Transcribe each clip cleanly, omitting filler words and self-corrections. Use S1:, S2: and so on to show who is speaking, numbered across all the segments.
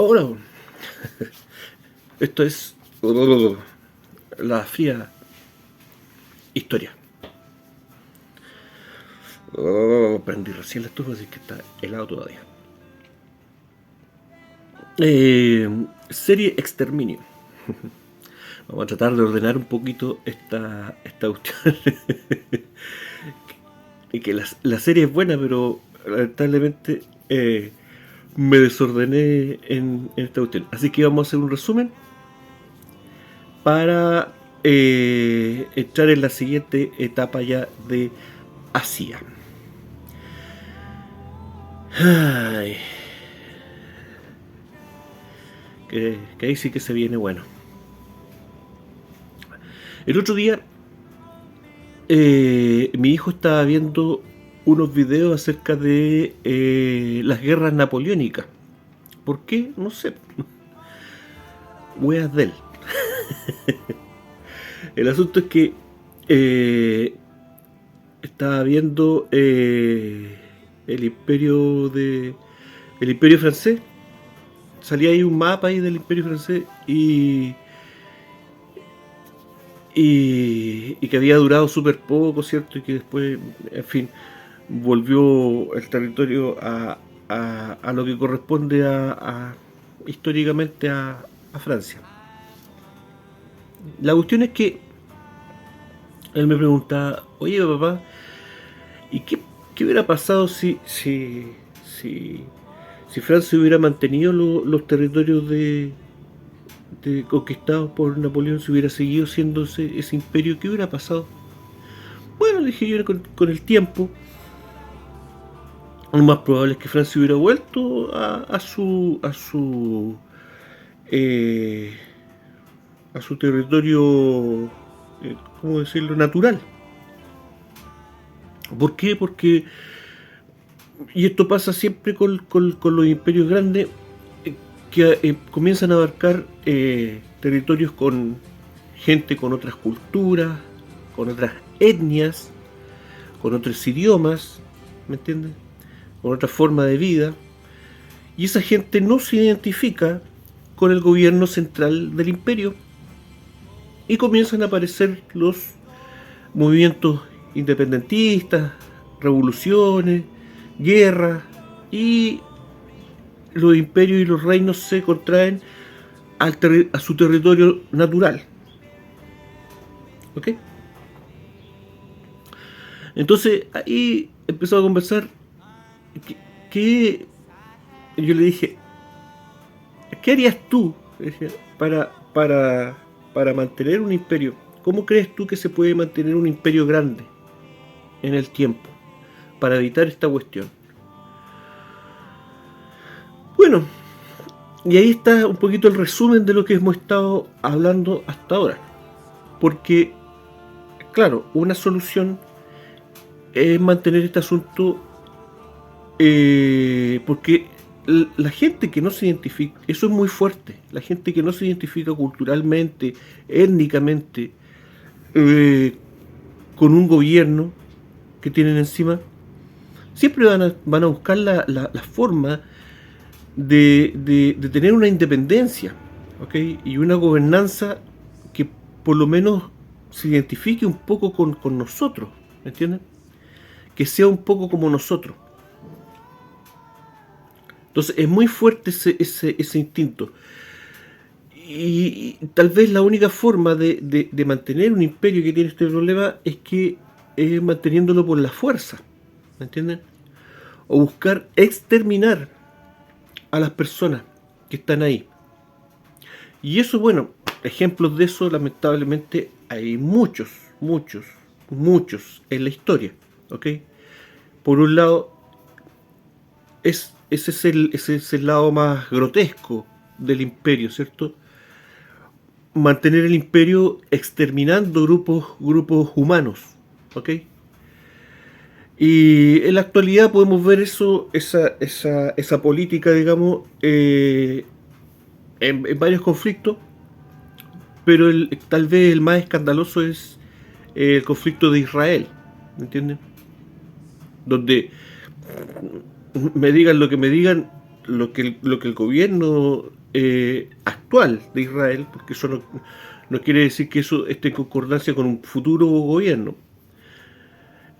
S1: Hola, esto es la fría historia. Prendí recién la estufa, así que está helado todavía. Serie Exterminio. Vamos a tratar de ordenar un poquito esta cuestión. Y que la serie es buena, pero lamentablemente me desordené en esta cuestión. Así que vamos a hacer un resumen para entrar en la siguiente etapa ya de Asia. Ay, que ahí sí que se viene bueno. El otro día mi hijo estaba viendo unos videos acerca de las guerras napoleónicas. ¿Por qué? No sé. Weas de él. El asunto es que estaba viendo el imperio francés. Salía ahí un mapa ahí del imperio francés y que había durado súper poco, ¿cierto? Y que después, en fin, volvió el territorio a lo que corresponde históricamente a Francia. La cuestión es que él me preguntaba, oye papá, ¿y qué hubiera pasado si Francia hubiera mantenido los territorios conquistados por Napoleón, si hubiera seguido siendo ese imperio? ¿Qué hubiera pasado? Bueno, le dije yo, con el tiempo, lo más probable es que Francia hubiera vuelto a su territorio, ¿cómo decirlo?, natural. ¿Por qué? Porque, y esto pasa siempre con los imperios grandes, que comienzan a abarcar territorios con gente con otras culturas, con otras etnias, con otros idiomas, ¿me entiendes?, con otra forma de vida, y esa gente no se identifica con el gobierno central del imperio, y comienzan a aparecer los movimientos independentistas, revoluciones, guerras, y los imperios y los reinos se contraen a su territorio natural. ¿Ok? Entonces ahí empezó a conversar que yo le dije, ¿qué harías tú para mantener un imperio? ¿Cómo crees tú que se puede mantener un imperio grande en el tiempo para evitar esta cuestión? Bueno, y ahí está un poquito el resumen de lo que hemos estado hablando hasta ahora. Porque, claro, una solución es mantener este asunto, porque la gente que no se identifica, eso es muy fuerte, la gente que no se identifica culturalmente, étnicamente, con un gobierno que tienen encima, siempre van a buscar la forma de tener una independencia, ¿okay?, y una gobernanza que por lo menos se identifique un poco con nosotros, ¿me entienden?, que sea un poco como nosotros. Entonces es muy fuerte ese instinto. Y tal vez la única forma de mantener un imperio que tiene este problema es que manteniéndolo por la fuerza, ¿me entienden?, o buscar exterminar a las personas que están ahí. Y eso, bueno, ejemplos de eso lamentablemente hay muchos en la historia, ¿ok? Por un lado, ese es el lado más grotesco del imperio, ¿cierto? Mantener el imperio exterminando grupos humanos, ¿ok? Y en la actualidad podemos ver esa política, digamos, en varios conflictos, pero tal vez el más escandaloso es el conflicto de Israel, ¿me entienden?, donde me digan lo que me digan, lo que el gobierno actual de Israel, porque eso no quiere decir que eso esté en concordancia con un futuro gobierno,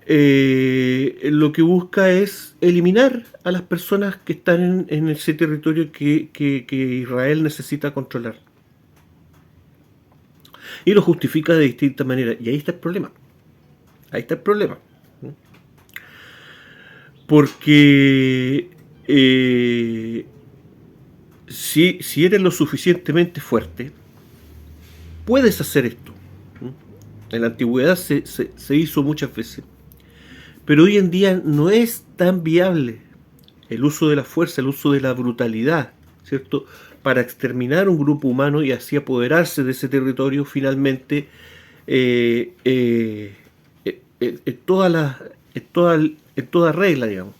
S1: lo que busca es eliminar a las personas que están en ese territorio que Israel necesita controlar. Y lo justifica de distintas maneras. Y ahí está el problema. Ahí está el problema. Porque si eres lo suficientemente fuerte, puedes hacer esto. En la antigüedad se hizo muchas veces. Pero hoy en día no es tan viable el uso de la fuerza, el uso de la brutalidad, ¿cierto? Para exterminar un grupo humano y así apoderarse de ese territorio finalmente en toda regla, digamos.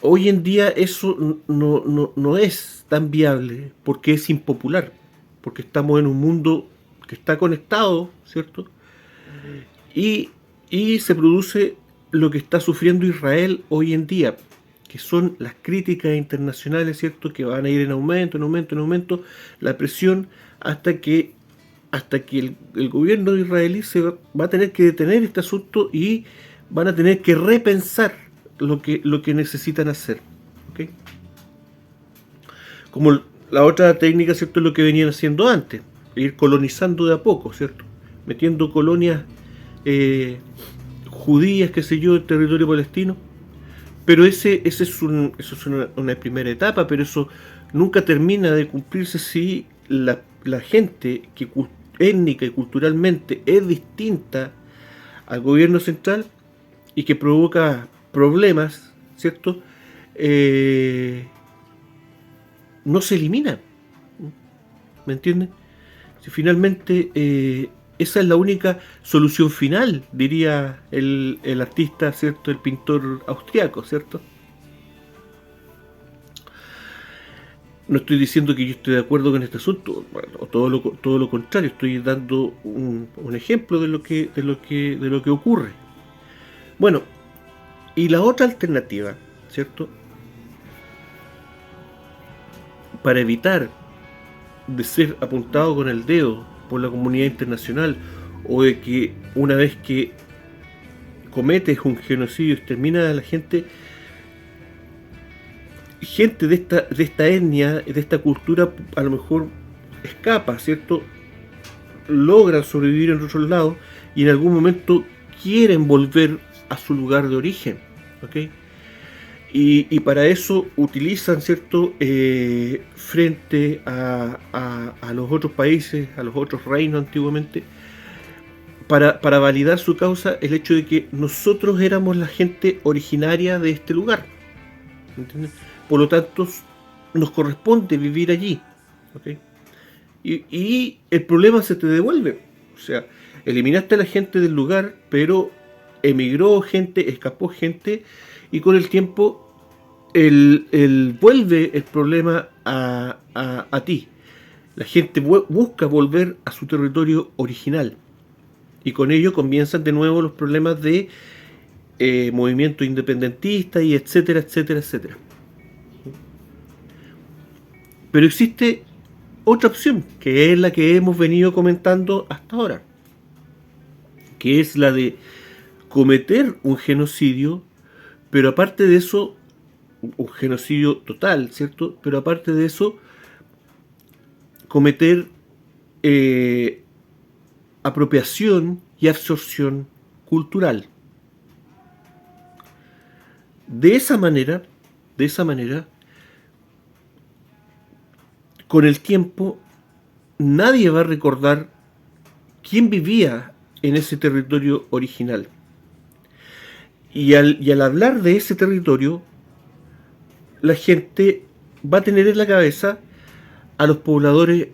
S1: Hoy en día eso no es tan viable porque es impopular, porque estamos en un mundo que está conectado, ¿cierto? Y se produce lo que está sufriendo Israel hoy en día, que son las críticas internacionales, ¿cierto? Que van a ir en aumento, la presión hasta que el gobierno israelí va a tener que detener este asunto y van a tener que repensar lo que necesitan hacer. ¿Okay? Como la otra técnica, ¿cierto? Es lo que venían haciendo antes, ir colonizando de a poco, ¿cierto? Metiendo colonias judías, qué sé yo, en territorio palestino. Pero eso es una primera etapa, pero eso nunca termina de cumplirse si la gente que étnica y culturalmente es distinta al gobierno central y que provoca problemas, ¿cierto? No se elimina. ¿Me entienden? Si finalmente esa es la única solución final, diría el artista, ¿cierto? El pintor austriaco, ¿cierto? No estoy diciendo que yo estoy de acuerdo con este asunto, bueno, todo lo contrario, estoy dando un ejemplo de lo que ocurre. Bueno, y la otra alternativa, ¿cierto? Para evitar de ser apuntado con el dedo por la comunidad internacional o de que una vez que cometes un genocidio extermina a la gente de esta etnia, de esta cultura, a lo mejor escapa, ¿cierto? Logran sobrevivir en otros lados y en algún momento quieren volver a su lugar de origen, ¿ok? Y para eso utilizan, ¿cierto? Frente a los otros países, a los otros reinos antiguamente, para validar su causa el hecho de que nosotros éramos la gente originaria de este lugar, ¿entiendes? Por lo tanto, nos corresponde vivir allí, ¿okay? Y el problema se te devuelve. O sea, eliminaste a la gente del lugar, pero emigró gente, escapó gente, y con el tiempo vuelve el problema a ti. La gente busca volver a su territorio original. Y con ello comienzan de nuevo los problemas de movimiento independentista y etcétera, etcétera, etcétera. Pero existe otra opción, que es la que hemos venido comentando hasta ahora, que es la de cometer un genocidio, pero aparte de eso, un genocidio total, ¿cierto? Pero aparte de eso, cometer apropiación y absorción cultural. De esa manera, con el tiempo, nadie va a recordar quién vivía en ese territorio original. Y al hablar de ese territorio, la gente va a tener en la cabeza a los pobladores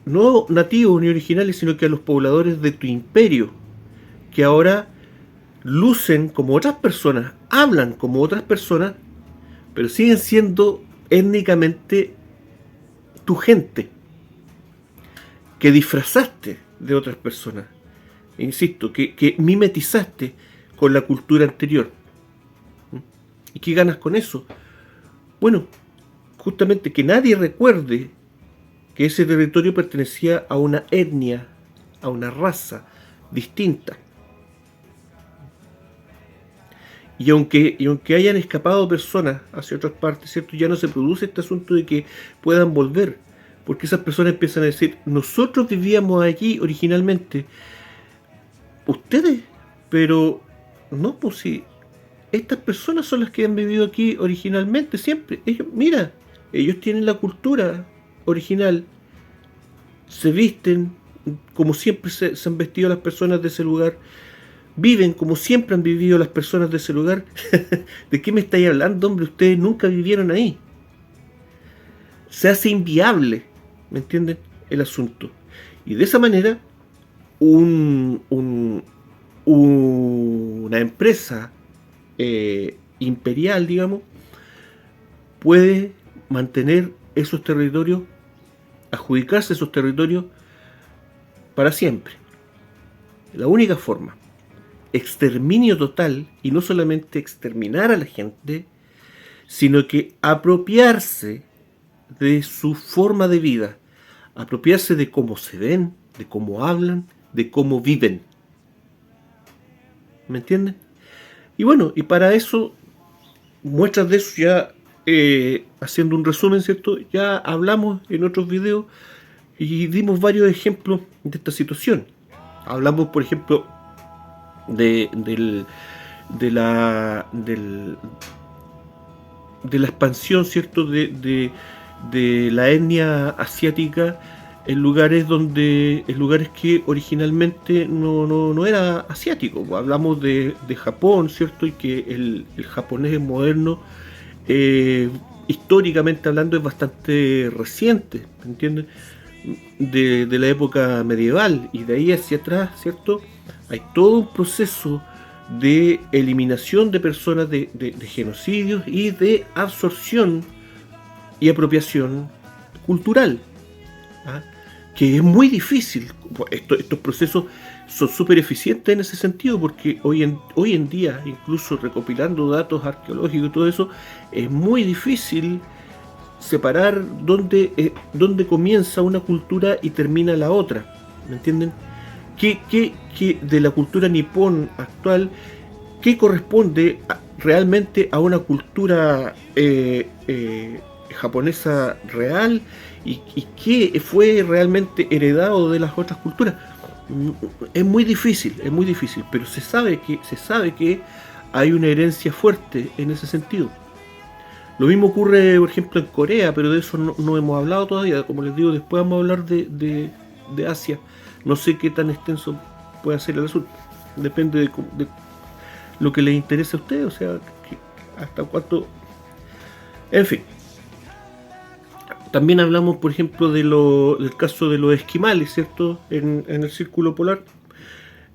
S1: no nativos ni originales, sino que a los pobladores de tu imperio, que ahora lucen como otras personas, hablan como otras personas, pero siguen siendo étnicamente tu gente, que disfrazaste de otras personas, insisto, que mimetizaste con la cultura anterior. ¿Y qué ganas con eso? Bueno, justamente que nadie recuerde que ese territorio pertenecía a una etnia, a una raza distinta. Y aunque hayan escapado personas hacia otras partes, ¿cierto? Ya no se produce este asunto de que puedan volver, porque esas personas empiezan a decir, nosotros vivíamos allí originalmente, ustedes, pero no, pues si estas personas son las que han vivido aquí originalmente, siempre. Ellos, mira, ellos tienen la cultura original, se visten como siempre se han vestido las personas de ese lugar, viven como siempre han vivido las personas de ese lugar. ¿De qué me estáis hablando, hombre? Ustedes nunca vivieron ahí. Se hace inviable, ¿me entienden? El asunto. Y de esa manera, una empresa imperial, digamos, puede mantener esos territorios, adjudicarse esos territorios para siempre. La única forma, exterminio total, y no solamente exterminar a la gente, sino que apropiarse de su forma de vida, apropiarse de cómo se ven, de cómo hablan, de cómo viven. ¿Me entienden? Y bueno, y para eso, muestras de eso ya, haciendo un resumen, ¿cierto? Ya hablamos en otros videos y dimos varios ejemplos de esta situación. Hablamos, por ejemplo, de la expansión, ¿cierto? De la etnia asiática en lugares que originalmente no era asiático. Hablamos de Japón, ¿cierto? Y que el japonés moderno, históricamente hablando, es bastante reciente, ¿me entiendes? De la época medieval, y de ahí hacia atrás, ¿cierto? Hay todo un proceso de eliminación de personas, de genocidios y de absorción y apropiación cultural, ¿ah? Que es muy difícil. Estos procesos son súper eficientes en ese sentido, porque hoy en día, incluso recopilando datos arqueológicos y todo eso, es muy difícil separar dónde comienza una cultura y termina la otra, ¿me entienden? ¿Qué de la cultura nipón actual, qué corresponde realmente a una cultura japonesa real, y qué fue realmente heredado de las otras culturas? Es muy difícil, pero se sabe que hay una herencia fuerte en ese sentido. Lo mismo ocurre, por ejemplo, en Corea, pero de eso no hemos hablado todavía. Como les digo, después vamos a hablar de Asia. No sé qué tan extenso puede ser el asunto. Depende de lo que les interese a ustedes, o sea, hasta cuánto. En fin. También hablamos, por ejemplo, del caso de los esquimales, ¿cierto? En el círculo polar.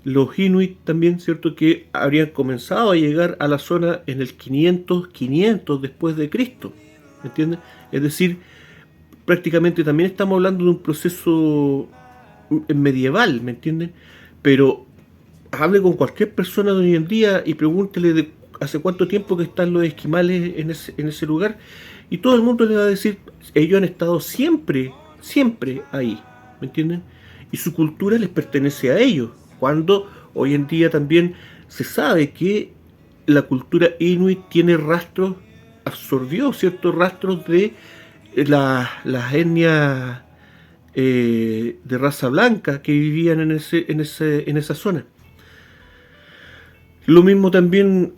S1: Los inuit también, ¿cierto? Que habrían comenzado a llegar a la zona en el 500 después de Cristo, ¿me entiendes? Es decir, prácticamente también estamos hablando de un proceso medieval, ¿me entienden? Pero hable con cualquier persona de hoy en día y pregúntele de hace cuánto tiempo que están los esquimales en ese lugar, y todo el mundo le va a decir, ellos han estado siempre ahí, ¿me entienden? Y su cultura les pertenece a ellos, cuando hoy en día también se sabe que la cultura inuit tiene rastros, absorbió ciertos rastros de las etnias de raza blanca que vivían en esa zona. Lo mismo también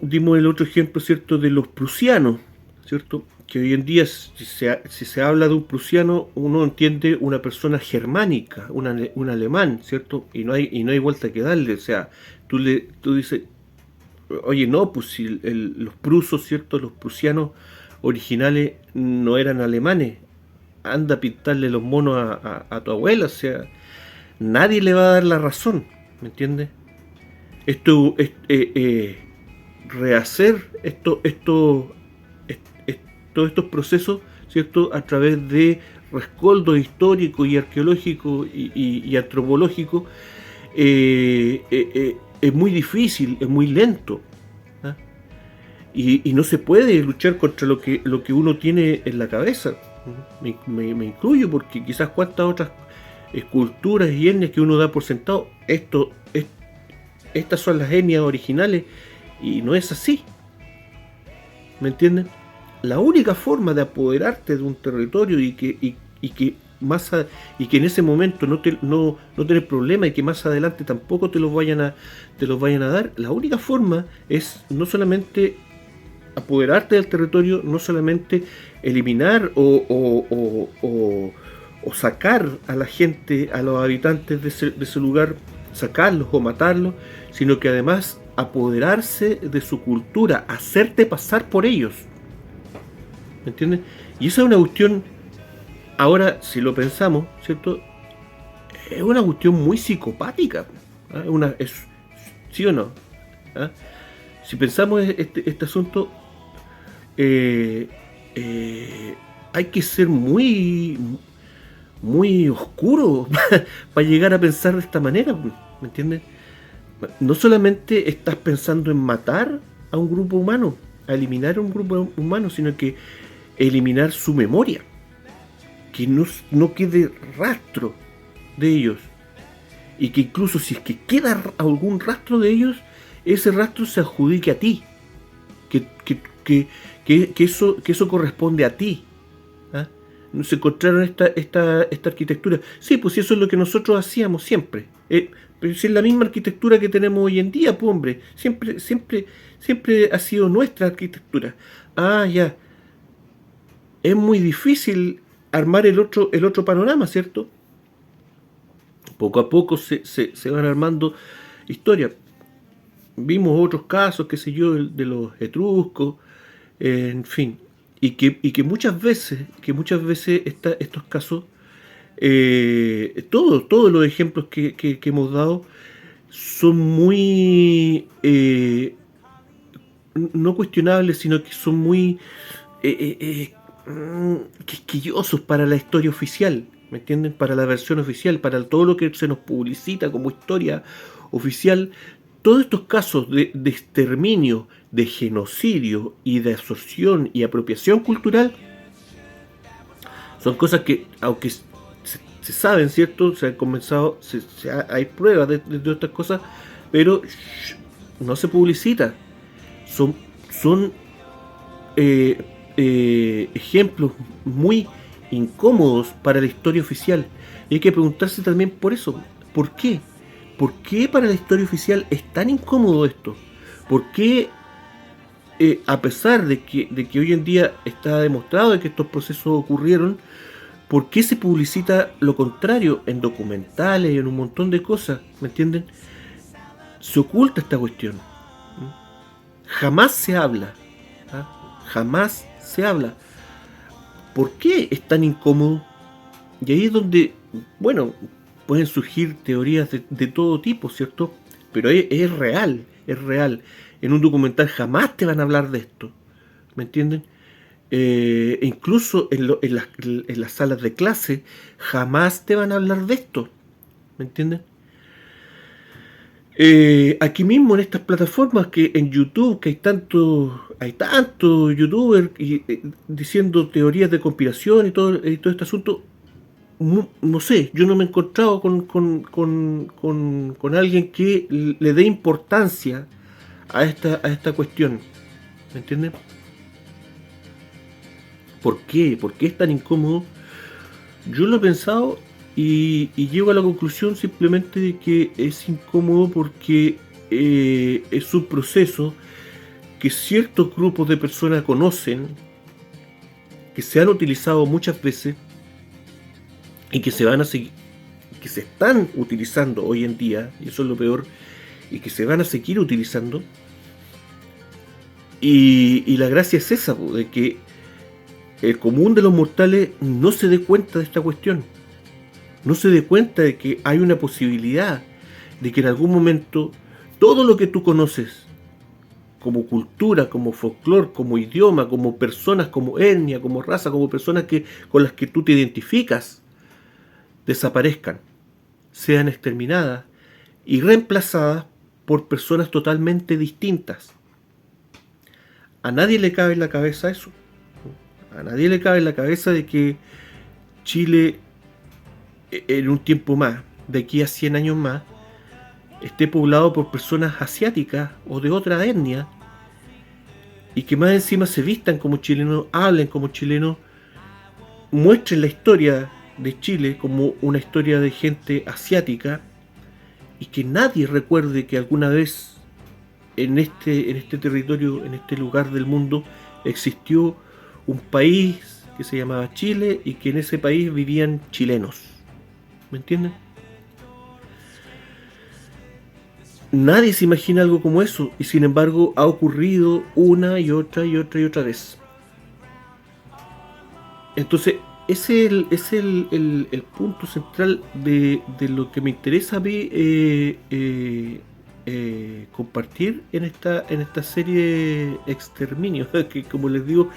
S1: dimos el otro ejemplo, ¿cierto?, de los prusianos, ¿cierto? Que hoy en día, si se habla de un prusiano, uno entiende una persona germánica, un alemán, ¿cierto? Y no hay vuelta que darle. O sea, tú dices, oye, no, pues si los prusos, ¿cierto?, los prusianos originales no eran alemanes. Anda a pintarle los monos a tu abuela, o sea, nadie le va a dar la razón, ¿me entiendes? Esto es rehacer todos estos procesos, ¿cierto?, a través de rescoldos históricos y arqueológicos y antropológicos, es muy difícil, es muy lento, ¿eh? y no se puede luchar contra lo que uno tiene en la cabeza. Me incluyo, porque quizás cuántas otras culturas y etnias que uno da por sentado, estas son las etnias originales, y no es así. ¿Me entienden? La única forma de apoderarte de un territorio y que en ese momento no tener problema, y que más adelante tampoco te los vayan a dar, la única forma es no solamente apoderarte del territorio, no solamente eliminar o sacar a la gente, a los habitantes de ese lugar, sacarlos o matarlos, sino que además apoderarse de su cultura, hacerte pasar por ellos. ¿Me entiendes? Y esa es una cuestión, ahora si lo pensamos, ¿cierto? Es una cuestión muy psicopática. ¿Eh? ¿Sí o no? ¿Ah? Si pensamos este asunto, hay que ser muy oscuro para llegar a pensar de esta manera, ¿me entiendes? No solamente estás pensando en matar a un grupo humano, a eliminar a un grupo humano, sino que eliminar su memoria, que no quede rastro de ellos, y que incluso si es que queda algún rastro de ellos, ese rastro se adjudique a ti, que eso corresponde a ti. ¿Ah? Se encontraron esta arquitectura. Sí, pues eso es lo que nosotros hacíamos siempre. Pero si es la misma arquitectura que tenemos hoy en día, pues hombre, siempre ha sido nuestra arquitectura. Ah, ya. Es muy difícil armar el otro panorama, ¿cierto? Poco a poco se van armando historias. Vimos otros casos, qué sé yo, de los etruscos, en fin, y que muchas veces estos casos, todos los ejemplos que hemos dado son muy no cuestionables, sino que son muy quisquillosos para la historia oficial, ¿me entienden? Para la versión oficial, para todo lo que se nos publicita como historia oficial. Todos estos casos de exterminio, de genocidio y de absorción y apropiación cultural son cosas que, aunque se saben, ¿cierto? Se han comenzado, hay pruebas de estas cosas, pero no se publicita. Son ejemplos muy incómodos para la historia oficial. Y hay que preguntarse también por eso, ¿por qué? ¿Por qué para la historia oficial es tan incómodo esto? ¿Por qué, a pesar de que hoy en día está demostrado de que estos procesos ocurrieron, por qué se publicita lo contrario en documentales y en un montón de cosas? ¿Me entienden? Se oculta esta cuestión. Jamás se habla. ¿Ah? Jamás se habla. ¿Por qué es tan incómodo? Y ahí es donde, bueno, pueden surgir teorías de todo tipo, ¿cierto? Pero es real, es real. En un documental jamás te van a hablar de esto, ¿me entienden? Incluso en las salas de clase jamás te van a hablar de esto, ¿me entienden? Aquí mismo en estas plataformas, que en YouTube, que hay tantos youtubers diciendo teorías de conspiración y todo este asunto. No sé, yo no me he encontrado con alguien que le dé importancia a esta cuestión. ¿Me entienden? ¿Por qué? ¿Por qué es tan incómodo? Yo lo he pensado y llego a la conclusión simplemente de que es incómodo porque es un proceso que ciertos grupos de personas conocen, que se han utilizado muchas veces y que se van a seguir, que se están utilizando hoy en día, y eso es lo peor, y que se van a seguir utilizando. Y la gracia es esa, de que el común de los mortales no se dé cuenta de esta cuestión, no se dé cuenta de que hay una posibilidad de que en algún momento todo lo que tú conoces como cultura, como folclore, como idioma, como personas, como etnia, como raza, como personas con las que tú te identificas, desaparezcan, sean exterminadas y reemplazadas por personas totalmente distintas. a nadie le cabe en la cabeza eso. A nadie le cabe en la cabeza de que Chile, en un tiempo más, de aquí a 100 años más, esté poblado por personas asiáticas o de otra etnia, y que más encima se vistan como chilenos, hablen como chilenos, muestren la historia de Chile como una historia de gente asiática, y que nadie recuerde que alguna vez en este territorio, en este lugar del mundo, existió un país que se llamaba Chile y que en ese país vivían chilenos. ¿Me entienden? Nadie se imagina algo como eso, y sin embargo ha ocurrido una y otra y otra y otra vez. Entonces, ese es el punto central de lo que me interesa a mí compartir en esta serie Exterminio, que como les digo,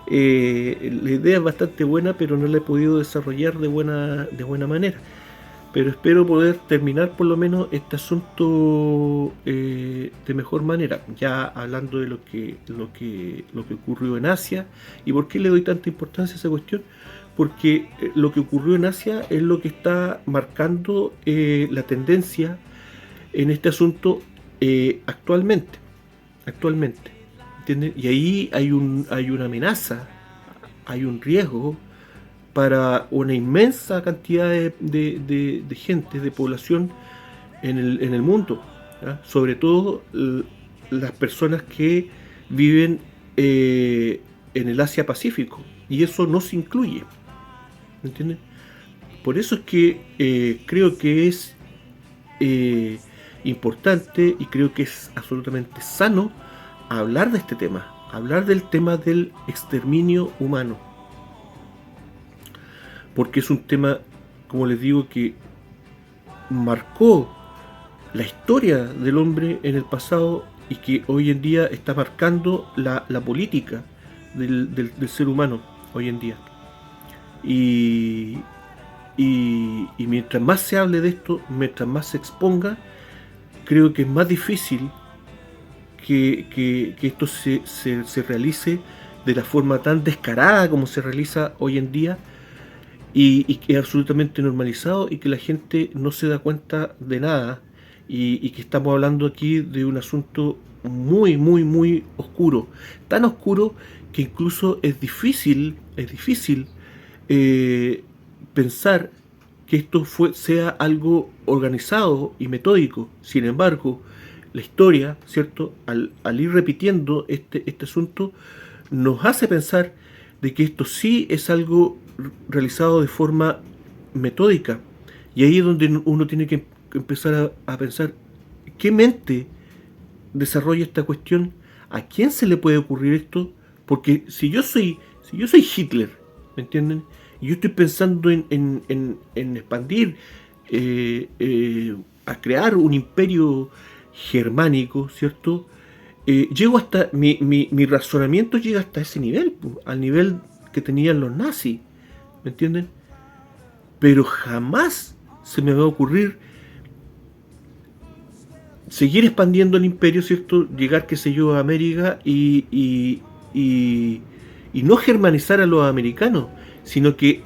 S1: la idea es bastante buena, pero no la he podido desarrollar de buena manera. Pero espero poder terminar por lo menos este asunto de mejor manera, ya hablando de lo que ocurrió en Asia. ¿Y por qué le doy tanta importancia a esa cuestión? Porque lo que ocurrió en Asia es lo que está marcando la tendencia en este asunto actualmente, ¿entienden? Y ahí hay una amenaza, hay un riesgo para una inmensa cantidad de gente, de población en el mundo, ¿ya? Sobre todo las personas que viven en el Asia Pacífico, y eso no se incluye, ¿me entienden? Por eso es que creo que es importante, y creo que es absolutamente sano hablar de este tema, hablar del tema del exterminio humano, porque es un tema, como les digo, que marcó la historia del hombre en el pasado y que hoy en día está marcando la política del ser humano hoy en día. Y mientras más se hable de esto, mientras más se exponga, creo que es más difícil que esto se realice de la forma tan descarada como se realiza hoy en día, y que es absolutamente normalizado, y que la gente no se da cuenta de nada, y que estamos hablando aquí de un asunto muy, muy, muy oscuro, tan oscuro que incluso es difícil pensar que esto sea algo organizado y metódico. Sin embargo, la historia, ¿cierto?, al ir repitiendo este asunto, nos hace pensar de que esto sí es algo realizado de forma metódica. Y ahí es donde uno tiene que empezar a pensar, ¿qué mente desarrolla esta cuestión? ¿A quién se le puede ocurrir esto? Porque si yo soy Hitler, ¿me entienden? Y yo estoy pensando en expandir, a crear un imperio germánico, ¿cierto? Llego hasta, mi razonamiento llega hasta ese nivel, al nivel que tenían los nazis, ¿me entienden? Pero jamás se me va a ocurrir seguir expandiendo el imperio, ¿cierto? Llegar, qué sé yo, a América y no germanizar a los americanos, sino que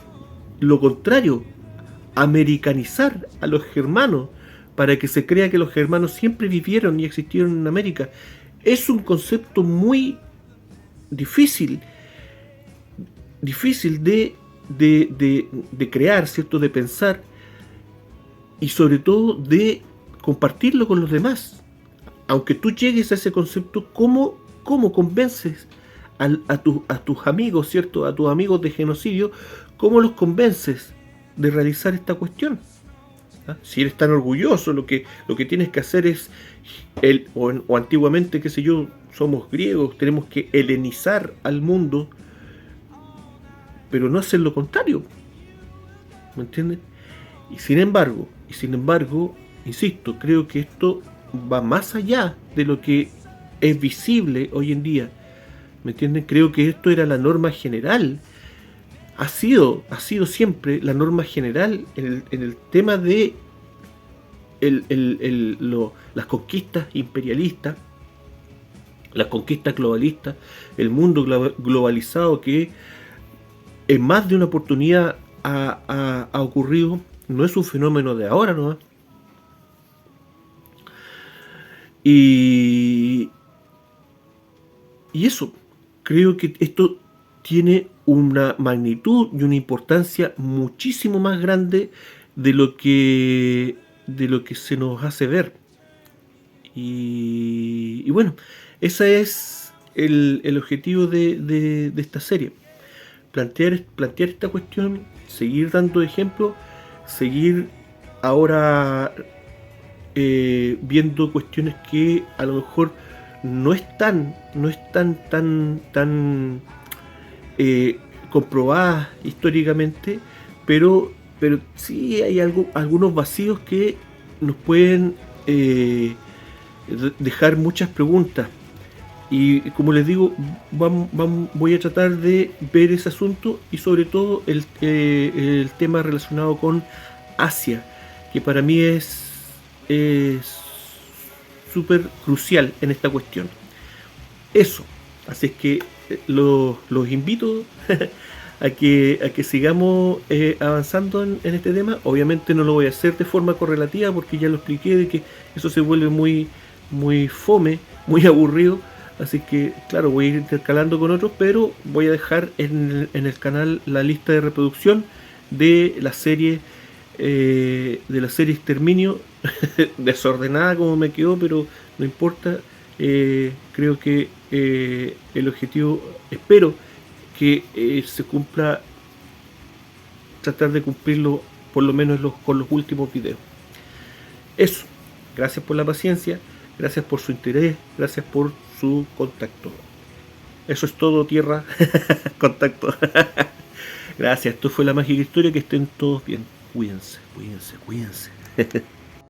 S1: lo contrario, americanizar a los germanos, para que se crea que los germanos siempre vivieron y existieron en América. Es un concepto muy difícil de crear, ¿cierto? De pensar, y sobre todo de compartirlo con los demás. Aunque tú llegues a ese concepto, ¿cómo convences a tus amigos, ¿cierto? A tus amigos de genocidio, ¿cómo los convences de realizar esta cuestión? ¿Ah? Si eres tan orgulloso, lo que tienes que hacer es, o antiguamente, qué sé yo, somos griegos, tenemos que helenizar al mundo, pero no hacer lo contrario, ¿me entiendes? Y sin embargo, insisto, creo que esto va más allá de lo que es visible hoy en día, ¿me entienden? Creo que esto era la norma general, ha sido siempre la norma general en el tema de las conquistas imperialistas, las conquistas globalistas, el mundo globalizado que en más de una oportunidad ha ocurrido, no es un fenómeno de ahora, ¿no? Y eso, creo que esto tiene una magnitud y una importancia muchísimo más grande de lo que se nos hace ver. Y bueno, ese es el objetivo de esta serie. Plantear esta cuestión, seguir dando ejemplos, seguir ahora viendo cuestiones que a lo mejor no están tan comprobadas históricamente, pero sí hay algunos vacíos que nos pueden dejar muchas preguntas. Y como les digo, voy a tratar de ver ese asunto y sobre todo el tema relacionado con Asia, que para mí es súper crucial en esta cuestión. Eso, así es que los invito a que sigamos avanzando en este tema. Obviamente no lo voy a hacer de forma correlativa porque ya lo expliqué, de que eso se vuelve muy fome, muy aburrido. Así que, claro, voy a ir intercalando con otros, pero voy a dejar en el canal la lista de reproducción de la serie Exterminio, desordenada como me quedó, pero no importa. Creo que el objetivo, espero que se cumpla, tratar de cumplirlo por lo menos con los últimos videos. Eso, gracias por la paciencia, gracias por su interés, gracias por su contacto. Eso es todo, tierra. Contacto. Gracias, esto fue La Mágica Historia, que estén todos bien. Cuídense.